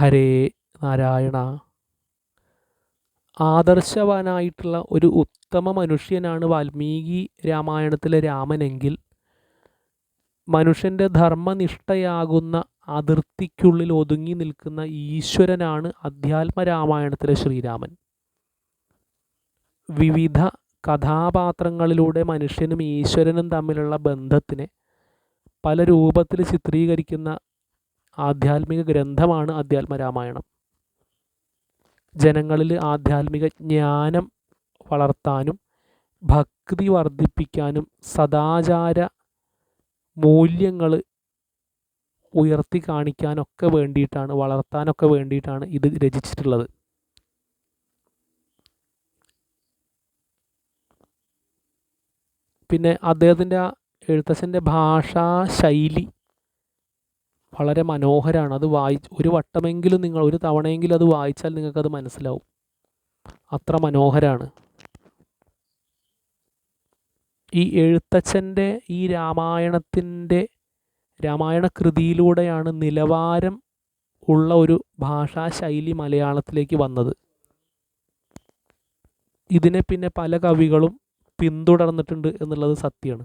ഹരേ നാരായണ. ആദർശവാനായിട്ടുള്ള ഒരു ഉത്തമ മനുഷ്യനാണ് വാൽമീകി രാമായണത്തിലെ രാമനെങ്കിൽ മനുഷ്യൻ്റെ ധർമ്മനിഷ്ഠയാകുന്ന അതിർത്തിക്കുള്ളിൽ ഒതുങ്ങി നിൽക്കുന്ന ഈശ്വരനാണ് അധ്യാത്മരാമായണത്തിലെ ശ്രീരാമൻ. വിവിധ കഥാപാത്രങ്ങളിലൂടെ മനുഷ്യനും ഈശ്വരനും തമ്മിലുള്ള ബന്ധത്തിനെ പല രൂപത്തിൽ ചിത്രീകരിക്കുന്ന ആധ്യാത്മിക ഗ്രന്ഥമാണ് അധ്യാത്മരാമായണം. ജനങ്ങളിൽ ആധ്യാത്മിക ജ്ഞാനം വളർത്താനും ഭക്തി വർദ്ധിപ്പിക്കാനും സദാചാര മൂല്യങ്ങൾ ഉയർത്തി കാണിക്കാനൊക്കെ വേണ്ടിയിട്ടാണ്, വളർത്താനൊക്കെ വേണ്ടിയിട്ടാണ് ഇത് രചിച്ചിട്ടുള്ളത്. പിന്നെ അദ്ദേഹത്തിൻ്റെ എഴുത്തച്ഛൻ്റെ ഭാഷാ ശൈലി വളരെ മനോഹരമാണ്. അത് ഒരു വട്ടമെങ്കിലും ഒരു തവണയെങ്കിലും അത് വായിച്ചാൽ നിങ്ങൾക്കത് മനസ്സിലാവും. അത്ര മനോഹരമാണ്. ഈ എഴുത്തച്ഛൻ്റെ ഈ രാമായണ കൃതിയിലൂടെയാണ് നിലവാരം ഉള്ള ഒരു ഭാഷാ ശൈലി മലയാളത്തിലേക്ക് വന്നത്. ഇതിനെ പിന്നെ പല കവികളും പിന്തുടർന്നിട്ടുണ്ട് എന്നുള്ളത് സത്യമാണ്.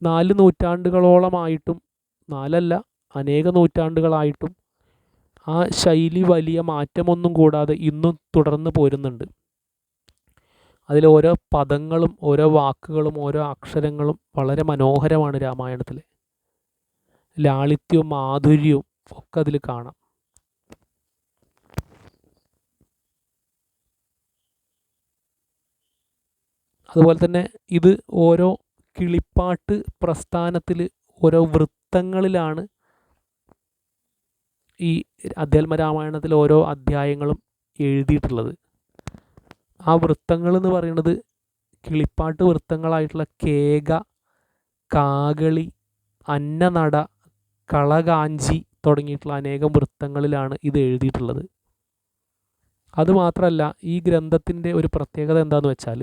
4 നൂറ്റാണ്ടുകളോളമായിട്ടും, 4 അനേക നൂറ്റാണ്ടുകളായിട്ടും ആ ശൈലി വലിയ മാറ്റമൊന്നും കൂടാതെ ഇന്നും തുടർന്ന് പോരുന്നുണ്ട്. അതിൽ ഓരോ പദങ്ങളും ഓരോ വാക്കുകളും ഓരോ അക്ഷരങ്ങളും വളരെ മനോഹരമാണ്. രാമായണത്തിലെ ലാളിത്യവും മാധുര്യവും ഒക്കെ അതിൽ കാണാം. അതുപോലെ തന്നെ ഇത് ഓരോ കിളിപ്പാട്ട് പ്രസ്ഥാനത്തിൽ ഓരോ വൃത്തങ്ങളിലാണ് ഈ അധ്യാത്മരാമായണത്തിൽ ഓരോ അധ്യായങ്ങളും എഴുതിയിട്ടുള്ളത്. ആ വൃത്തങ്ങൾ എന്ന് പറയുന്നത് കിളിപ്പാട്ട് വൃത്തങ്ങളായിട്ടുള്ള കേക, കാകളി, അന്നനട, കളകാഞ്ചി തുടങ്ങിയിട്ടുള്ള അനേകം വൃത്തങ്ങളിലാണ് ഇത് എഴുതിയിട്ടുള്ളത്. അതുമാത്രമല്ല, ഈ ഗ്രന്ഥത്തിൻ്റെ ഒരു പ്രത്യേകത എന്താണെന്ന് വെച്ചാൽ